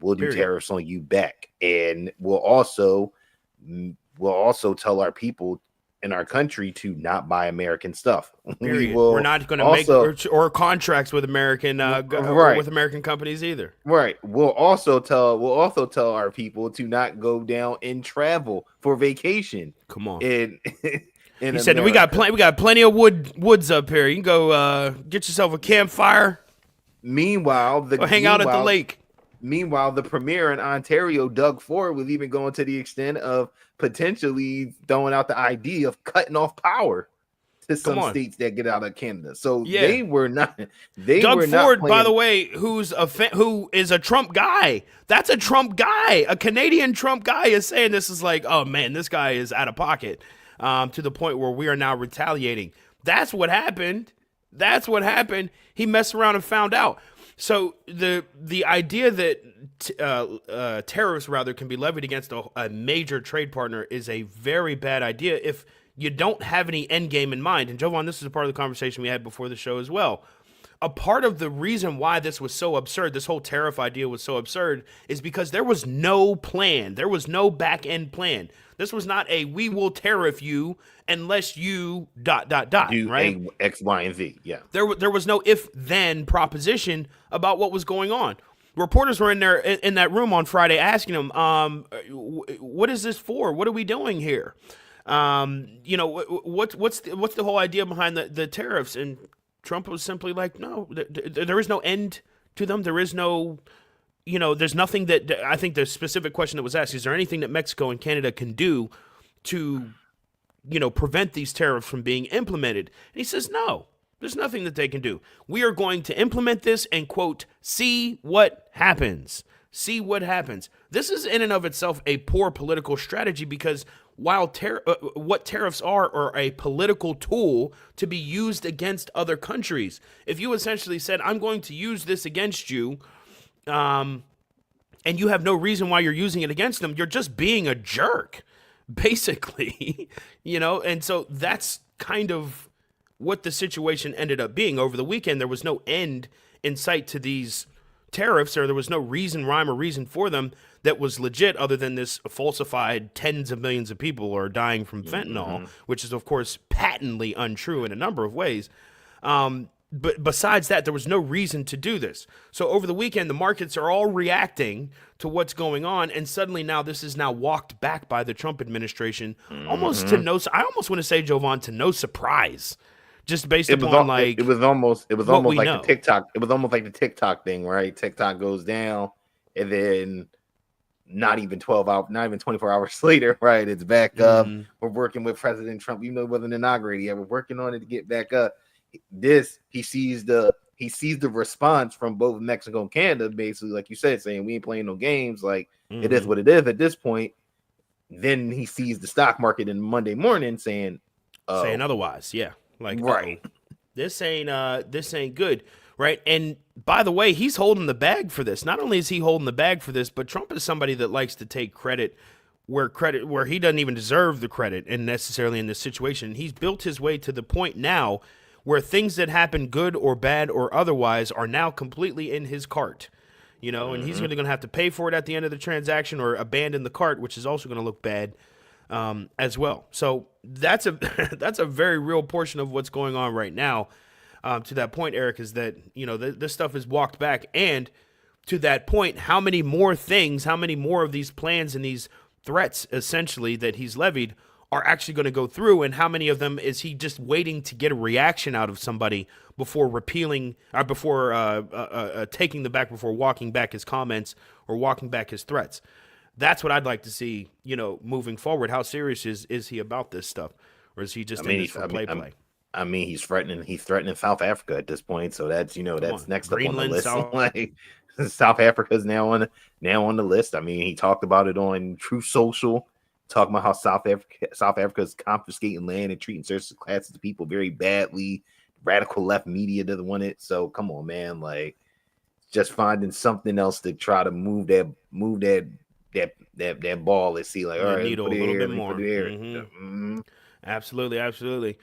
We'll do Period. tariffs on you back. And we'll also tell our people in our country to not buy American stuff. We Period. We're will not going to make also or contracts with American or right. with American companies either. Right. We'll also tell our people to not go down and travel for vacation Come on. in in He said, "We got America. plenty of woods up here. You can go get yourself a campfire Meanwhile, the or hang out at the meanwhile lake." meanwhile the premier in Ontario, Doug Ford, was even going to the extent of potentially throwing out the idea of cutting off power to Come some on. states that get out of Canada. So Yeah. they Doug were not Ford, by the playing. way, who is a Trump guy. That's a Trump guy. A Canadian Trump guy is saying this is like, oh man, this guy is out of pocket, to the point where we are now retaliating. That's what happened. That's what happened. He messed around and found out. So the idea that tariffs rather can be levied against a major trade partner is a very bad idea if you don't have any end game in mind. And Jovan, this is a part of the conversation we had before the show as well. A part of the reason why this was so absurd, this whole tariff idea was so absurd, is because there was no plan. There was no back end plan. This was not a we will tariff you unless you ... Do right? a X, Y, and Z. Yeah. There was no if then proposition about what was going on. Reporters were in there in that room on Friday asking him, what is this for? What are we doing here? What's the whole idea behind the tariffs? And Trump was simply like, no, there is no end to them. There is no, there's nothing that I think the specific question that was asked, is there anything that Mexico and Canada can do to, prevent these tariffs from being implemented? And he says, no, there's nothing that they can do. We are going to implement this and, quote, see what happens. See what happens. This is in and of itself a poor political strategy because while what tariffs are a political tool to be used against other countries. If you essentially said, I'm going to use this against you, and you have no reason why you're using it against them, you're just being a jerk, basically. And so that's kind of what the situation ended up being. Over the weekend, there was no end in sight to these tariffs, or there was no rhyme or reason for them that was legit other than this falsified tens of millions of people are dying from fentanyl, which is, of course, patently untrue in a number of ways. But besides that, there was no reason to do this. So over the weekend, the markets are all reacting to what's going on, and suddenly now this is now walked back by the Trump administration, almost to no. I almost want to say, Jovan, to no surprise, just based upon like it was almost like know. the TikTok. It was almost like the TikTok thing, right? TikTok goes down, and then not even 24 hours later, right? It's back up. We're working with President Trump, even though it wasn't inaugurated yet. We're working on it to get back up. He sees the response from both Mexico and Canada, basically, like you said, saying we ain't playing no games. Like it is what it is at this point. Then he sees the stock market in Monday morning saying otherwise, yeah, like right. This ain't good, right? And by the way, he's holding the bag for this. Not only is he holding the bag for this, but Trump is somebody that likes to take credit where he doesn't even deserve the credit, and necessarily in this situation, he's built his way to the point now where things that happen, good or bad or otherwise, are now completely in his cart. And he's going to have to pay for it at the end of the transaction or abandon the cart, which is also going to look bad as well. So that's a that's a very real portion of what's going on right now. To that point, Eric, is that this stuff is walked back, and to that point, how many more of these plans and these threats, essentially, that he's levied are actually going to go through, and how many of them is he just waiting to get a reaction out of somebody before repealing, or before taking them back, before walking back his comments or walking back his threats? That's what I'd like to see, moving forward. How serious is he about this stuff, or is he just in this for play? I mean, he's threatening South Africa at this point, so that's that's next up on the list. South Africa's now on the list. I mean, he talked about it on Truth Social, talking about how South Africa is confiscating land and treating certain classes of people very badly. Radical left media doesn't want it. So come on, man. Like, just finding something else to try to move that ball and see, like, all The right, let me needle put a it little here, bit let me put more. it here. Absolutely, absolutely.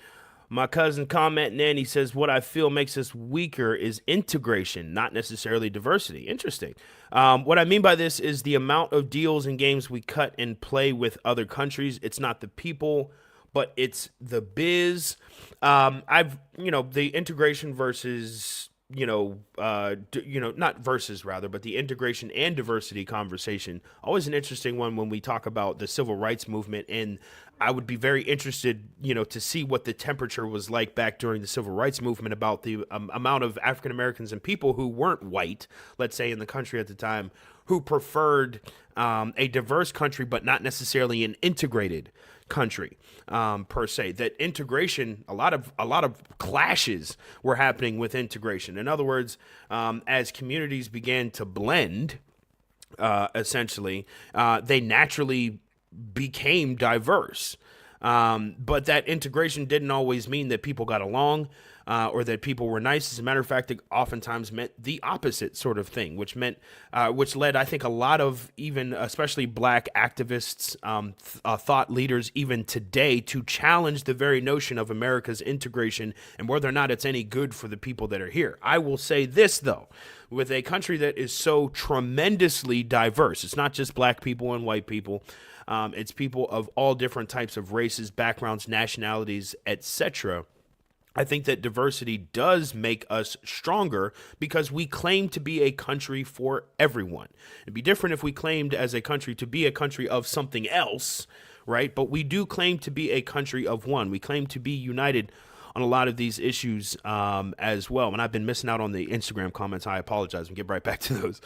My cousin commenting in, he says, what I feel makes us weaker is integration, not necessarily diversity. Interesting. What I mean by this is the amount of deals and games we cut and play with other countries. It's not the people, but it's the biz. The integration versus not versus rather, but the integration and diversity conversation. Always an interesting one when we talk about the civil rights movement. And I would be very interested, to see what the temperature was like back during the civil rights movement about the amount of African Americans and people who weren't white, let's say in the country at the time, who preferred a diverse country, but not necessarily an integrated country per se. That integration, a lot of clashes were happening with integration. In other words, as communities began to blend, essentially, they naturally became diverse. But that integration didn't always mean that people got along or that people were nice. As a matter of fact, it oftentimes meant the opposite sort of thing, which led, I think, a lot of even, especially black activists, thought leaders even today to challenge the very notion of America's integration and whether or not it's any good for the people that are here. I will say this, though. With a country that is so tremendously diverse, it's not just black people and white people. It's people of all different types of races, backgrounds, nationalities, etc. I think that diversity does make us stronger because we claim to be a country for everyone. It'd be different if we claimed as a country to be a country of something else, right? But we do claim to be a country of one. We claim to be united on a lot of these issues as well. And I've been missing out on the Instagram comments. I apologize. We'll get right back to those.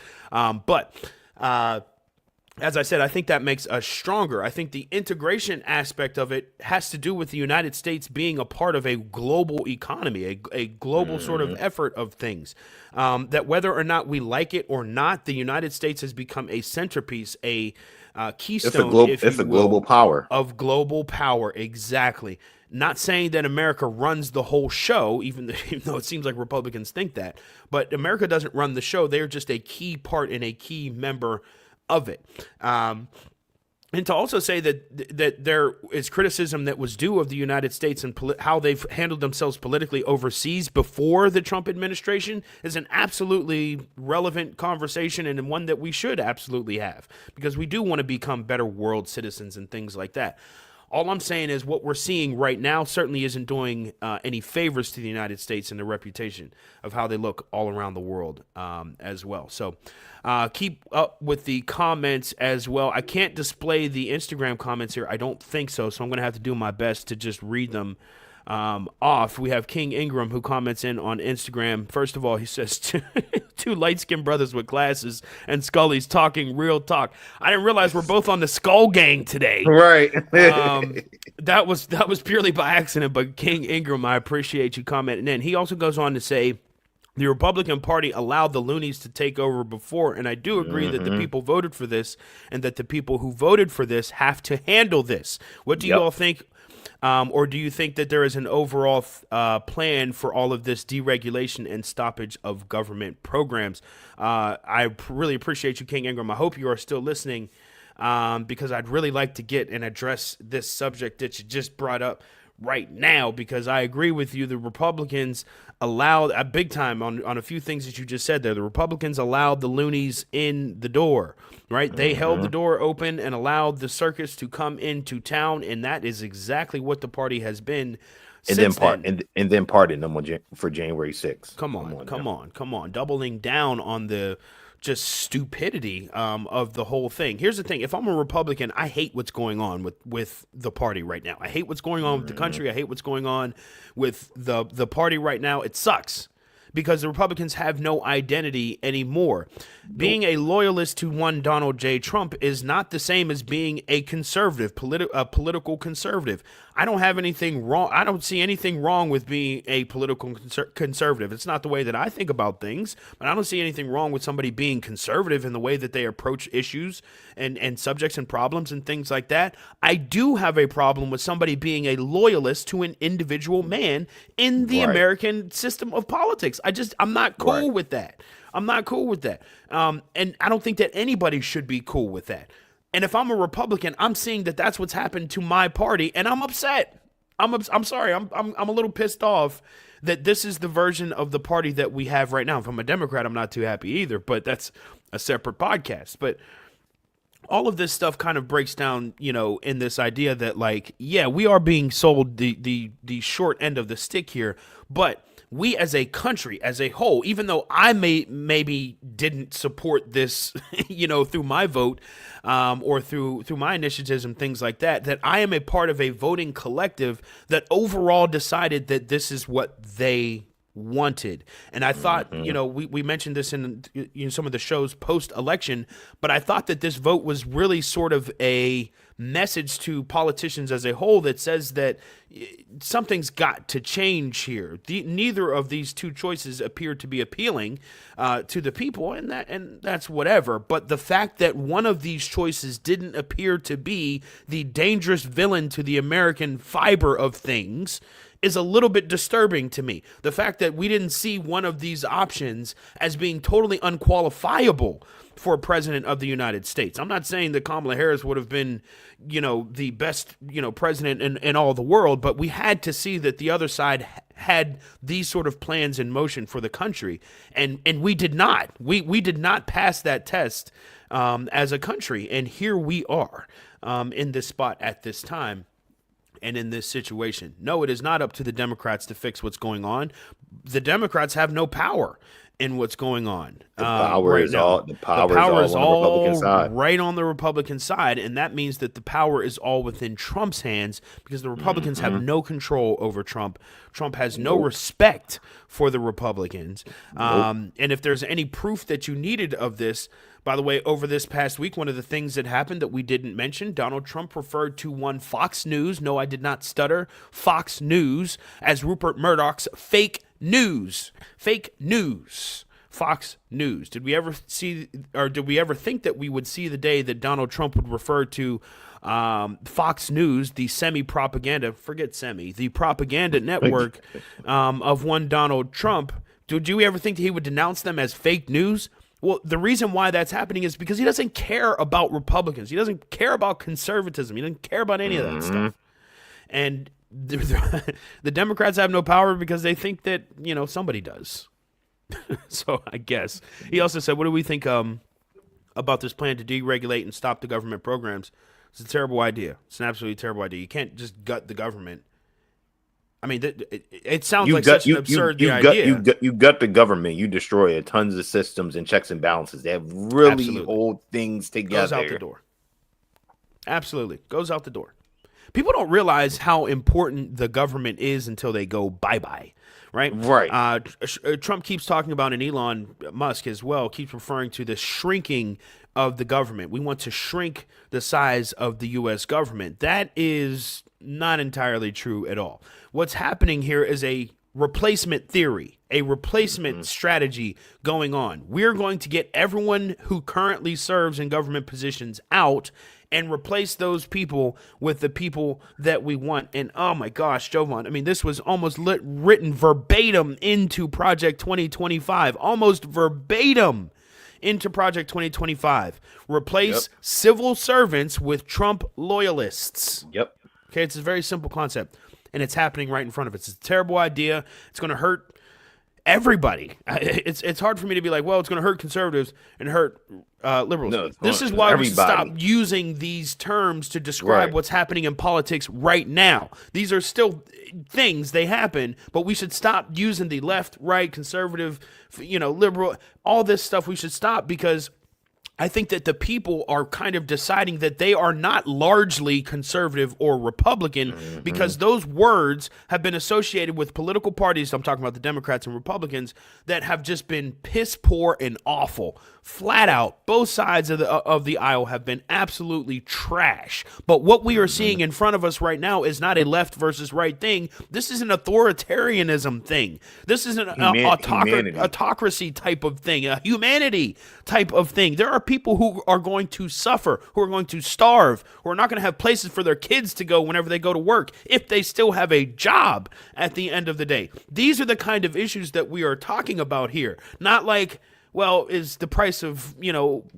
As I said, I think that makes us stronger. I think the integration aspect of it has to do with the United States being a part of a global economy, a global sort of effort of things. That whether or not we like it or not, the United States has become a centerpiece, a keystone, it's a global power. Of global power, exactly. Not saying that America runs the whole show, even though it seems like Republicans think that. But America doesn't run the show. They're just a key part and a key member of it. And to also say that there is criticism that was due of the United States and how they've handled themselves politically overseas before the Trump administration is an absolutely relevant conversation and one that we should absolutely have because we do want to become better world citizens and things like that. All I'm saying is what we're seeing right now certainly isn't doing any favors to the United States and the reputation of how they look all around the world as well. So keep up with the comments as well. I can't display the Instagram comments here. I don't think so. So I'm going to have to do my best to just read them off. We have King Ingram who comments in on Instagram. First of all, he says two light-skinned brothers with glasses and Scully's talking real talk. I didn't realize we're both on the Skull Gang today. Right. That was purely by accident, but King Ingram, I appreciate you commenting in. He also goes on to say the Republican Party allowed the loonies to take over before, and I do agree that the people voted for this and that the people who voted for this have to handle this. What do you all think? Or do you think that there is an overall plan for all of this deregulation and stoppage of government programs? I really appreciate you, King Ingram. I hope you are still listening because I'd really like to get and address this subject that you just brought up right now because I agree with you. The Republicans allowed a big time on a few things that you just said there. The Republicans allowed the loonies in the door, right? They held the door open and allowed the circus to come into town, and that is exactly what the party has been and then pardon them for January 6th. Come on. Doubling down on the just stupidity of the whole thing. Here's the thing. If I'm a Republican, I hate what's going on with the party right now. I hate what's going on with the country. I hate what's going on with the party right now. It sucks because the Republicans have no identity anymore. Being a loyalist to one Donald J. Trump is not the same as being a conservative, a political conservative. I don't have anything wrong. I don't see anything wrong with being a political conservative. It's not the way that I think about things, but I don't see anything wrong with somebody being conservative in the way that they approach issues and subjects and problems and things like that. I do have a problem with somebody being a loyalist to an individual man in the American system of politics. I'm not cool with that. I'm not cool with that. And I don't think that anybody should be cool with that. And if I'm a Republican, I'm seeing that that's what's happened to my party, and I'm upset. I'm sorry. I'm a little pissed off that this is the version of the party that we have right now. If I'm a Democrat, I'm not too happy either, but that's a separate podcast. But all of this stuff kind of breaks down, in this idea that, like, yeah, we are being sold the short end of the stick here, but we as a country, as a whole, even though I maybe didn't support this, through my vote or through my initiatives and things like that, that I am a part of a voting collective that overall decided that this is what they wanted. And I thought, we mentioned this in some of the shows post-election, but I thought that this vote was really sort of a message to politicians as a whole that says that something's got to change here. Neither of these two choices appear to be appealing to the people, and that's whatever. But the fact that one of these choices didn't appear to be the dangerous villain to the American fiber of things is a little bit disturbing to me. The fact that we didn't see one of these options as being totally unqualifiable for president of the United States. I'm not saying that Kamala Harris would have been, the best, president in all the world, but we had to see that the other side had these sort of plans in motion for the country, and we did not. We did not pass that test as a country, and here we are in this spot at this time. And in this situation, no, it is not up to the Democrats to fix what's going on. The Democrats have no power in what's going on. The power is all on the Republican side. Right on the Republican side, and that means that the power is all within Trump's hands because the Republicans have no control over Trump. Trump has no respect for the Republicans. And if there's any proof that you needed of this, by the way, over this past week, one of the things that happened that we didn't mention, Donald Trump referred to one Fox News, no, I did not stutter, Fox News, as Rupert Murdoch's fake news. Fake news. Fox News. Did we ever think that we would see the day that Donald Trump would refer to Fox News, the the propaganda network of one Donald Trump? Did you ever think that he would denounce them as fake news? Well, the reason why that's happening is because he doesn't care about Republicans. He doesn't care about conservatism. He doesn't care about any of that stuff. And the Democrats have no power because they think that, somebody does. So I guess. He also said, what do we think about this plan to deregulate and stop the government programs? It's a terrible idea. It's an absolutely terrible idea. You can't just gut the government. I mean, it sounds like such an absurd idea. You gut the government. You destroy tons of systems and checks and balances. They have really old things together. Goes out the door. Absolutely. Goes out the door. People don't realize how important the government is until they go bye-bye, right? Right. Trump keeps talking about, and Elon Musk as well, keeps referring to the shrinking of the government. We want to shrink the size of the U.S. government. That is not entirely true at all. What's happening here is a replacement theory, a replacement strategy going on. We're going to get everyone who currently serves in government positions out and replace those people with the people that we want. And oh my gosh, Jovan, I mean, this was almost written verbatim into Project 2025, almost verbatim into Project 2025. Replace civil servants with Trump loyalists. Yep. Okay, it's a very simple concept, and it's happening right in front of us. It's a terrible idea. It's going to hurt everybody. It's hard for me to be like, well, it's going to hurt conservatives and hurt liberals. No, this is why we should stop using these terms to describe what's happening in politics right now. These are still things, they happen, but we should stop using the left, right, conservative, liberal, all this stuff. We should stop because I think that the people are kind of deciding that they are not largely conservative or Republican because those words have been associated with political parties. I'm talking about the Democrats and Republicans that have just been piss poor and awful. Flat out, both sides of the aisle have been absolutely trash. But what we are seeing in front of us right now is not a left versus right thing. This is an authoritarianism thing. This is an autocracy type of thing, a humanity type of thing. There are people who are going to suffer, who are going to starve, who are not going to have places for their kids to go whenever they go to work if they still have a job at the end of the day. These are the kind of issues that we are talking about here. Not like, well, is the price of,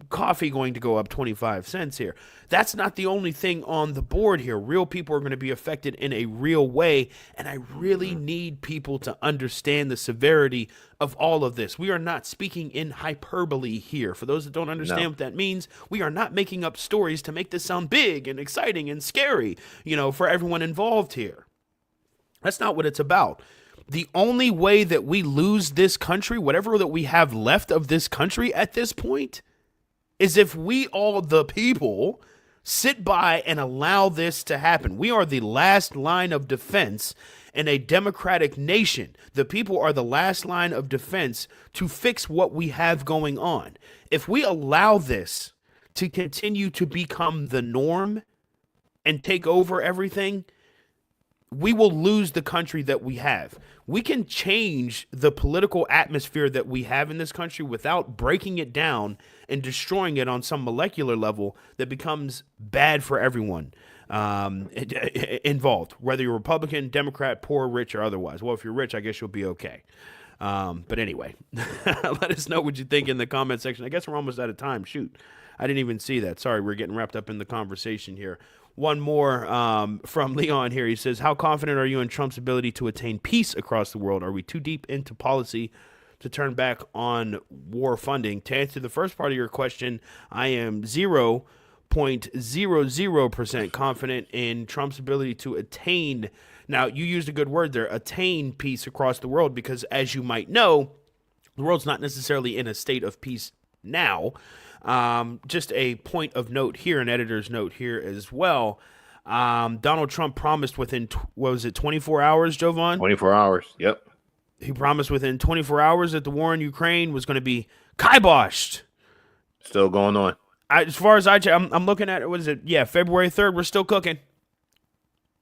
coffee going to go up 25 cents here? That's not the only thing on the board here. Real people are going to be affected in a real way, and I really need people to understand the severity of all of this. We are not speaking in hyperbole here. For those that don't understand what that means, we are not making up stories to make this sound big and exciting and scary, for everyone involved here. That's not what it's about. The only way that we lose this country, whatever that we have left of this country at this point, is if we all, the people, sit by and allow this to happen. We are the last line of defense in a democratic nation. The people are the last line of defense to fix what we have going on. If we allow this to continue to become the norm and take over everything, we will lose the country that we have. We can change the political atmosphere that we have in this country without breaking it down and destroying it on some molecular level that becomes bad for everyone involved, whether you're Republican, Democrat, poor, rich, or otherwise. Well, if you're rich, I guess you'll be okay. But anyway, let us know what you think in the comment section. I guess we're almost out of time. Shoot, I didn't even see that. Sorry, we're getting wrapped up in the conversation here. One more from Leon here. He says, how confident are you in Trump's ability to attain peace across the world? Are we too deep into policy to turn back on war funding? To answer the first part of your question, I am 0.00% confident in Trump's ability to attain. Now, you used a good word there, attain peace across the world, because as you might know, the world's not necessarily in a state of peace now. Just a point of note here, an editor's note here as well. Donald Trump promised within, 24 hours, Jovan? 24 hours, yep. He promised within 24 hours that the war in Ukraine was going to be kiboshed. Still going on. As far as I'm looking at it, what is it? Yeah, February 3rd, we're still cooking.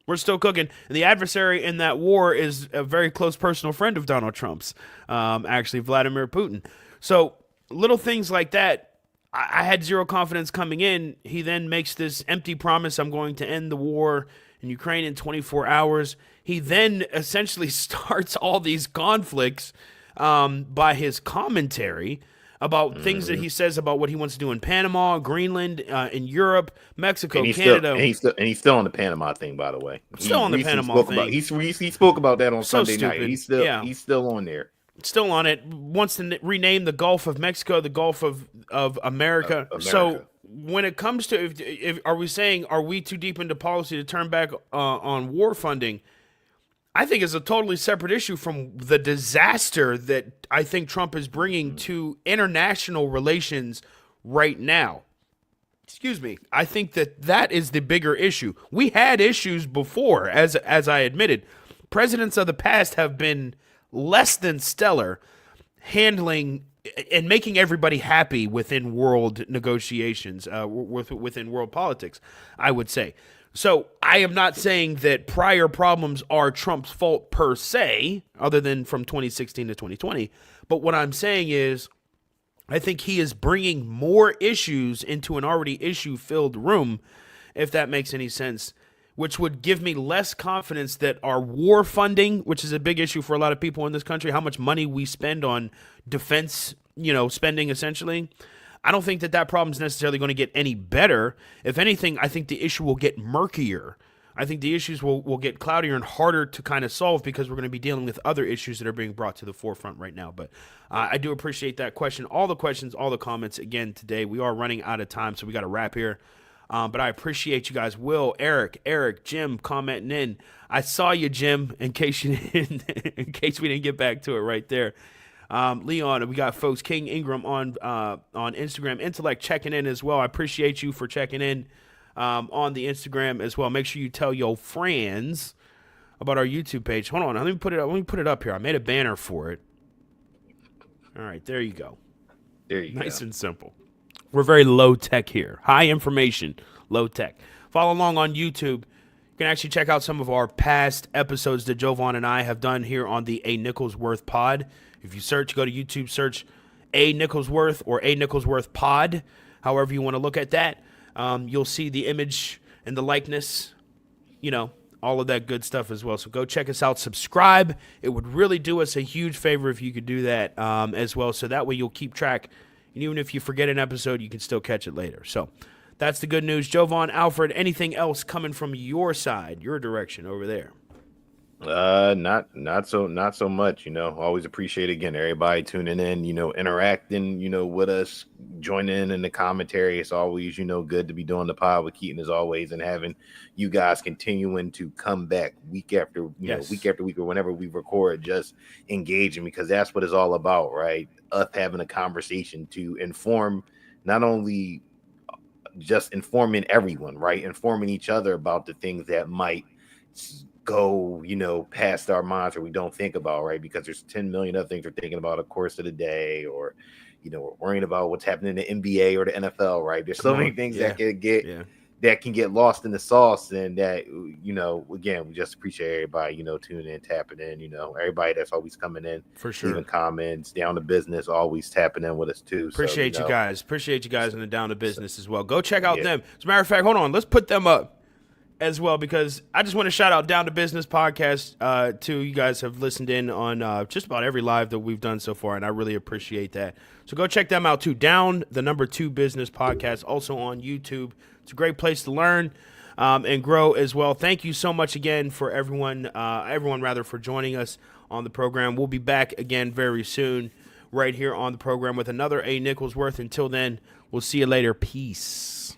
We're still cooking. And the adversary in that war is a very close personal friend of Donald Trump's, actually, Vladimir Putin. So little things like that. I had zero confidence coming in. He then makes this empty promise, I'm going to end the war in Ukraine in 24 hours. He then essentially starts all these conflicts by his commentary about things that he says about what he wants to do in Panama, Greenland, in Europe, Mexico, Canada. He's still on the Panama thing, by the way. Still on the Panama thing. He spoke about that on Sunday stupid. night. He's still on there. Still on it. Wants to rename the Gulf of Mexico the Gulf of America. So when it comes to, if are we too deep into policy to turn back on war funding? I think it's a totally separate issue from the disaster that I think Trump is bringing to international relations right now. Excuse me. I think that is the bigger issue. We had issues before, as I admitted. Presidents of the past have been less than stellar handling and making everybody happy within world negotiations, within world politics, I would say. So I am not saying that prior problems are Trump's fault per se, other than from 2016 to 2020. But what I'm saying is I think he is bringing more issues into an already issue-filled room, if that makes any sense, which would give me less confidence that our war funding, which is a big issue for a lot of people in this country, how much money we spend on defense, spending essentially. I don't think that problem is necessarily going to get any better. If anything, I think the issue will get murkier. I think the issues will get cloudier and harder to kind of solve because we're going to be dealing with other issues that are being brought to the forefront right now. But I do appreciate that question. All the questions, all the comments again today. We are running out of time, so we got to wrap here. But I appreciate you guys. Will, Eric, Jim commenting in. I saw you, Jim, in case we didn't get back to it right there. Leon, we got folks, King Ingram on Instagram, Intellect checking in as well. I appreciate you for checking in on the Instagram as well. Make sure you tell your friends about our YouTube page. Hold on, let me put it up. Let me put it up here. I made a banner for it. All right, there you go. There you go. Nice and simple. We're very low tech here. High information, low tech. Follow along on YouTube. You can actually check out some of our past episodes that Jovan and I have done here on the A Nicholsworth Pod. If you search, go to YouTube, search A Nicholsworth or A Nicholsworth Pod, however you want to look at that. You'll see the image and the likeness, all of that good stuff as well. So go check us out. Subscribe. It would really do us a huge favor if you could do that as well. So that way you'll keep track. And even if you forget an episode, you can still catch it later. So that's the good news. Jovan, Alfred, anything else coming from your side, your direction over there? Not so much, always appreciate again everybody tuning in, interacting, with us, joining in the commentary. It's always, good to be doing the pod with Keaton as always, and having you guys continuing to come back week after week after week, or whenever we record, just engaging, because that's what it's all about, right? Us having a conversation to inform, not only just informing everyone, right? Informing each other about the things that might go, past our minds, or we don't think about, right? Because there's 10 million other things we're thinking about, of course, of the day, or, we're worrying about what's happening in the NBA or the NFL, right? There's so many things that can get lost in the sauce, and that, again, we just appreciate everybody, tuning in, tapping in, everybody that's always coming in, for sure, leaving comments, down to business, always tapping in with us too. Appreciate you guys in the down to business as well. Go check out them. As a matter of fact, hold on, let's put them up as well, because I just want to shout out Down to Business podcast to you guys have listened in on just about every live that we've done so far, and I really appreciate that. So go check them out too. Down the number 2 Business podcast, also on YouTube. It's a great place to learn and grow as well. Thank you so much again for everyone for joining us on the program. We'll be back again very soon right here on the program with another A Nicholsworth. Until then, we'll see you later. Peace.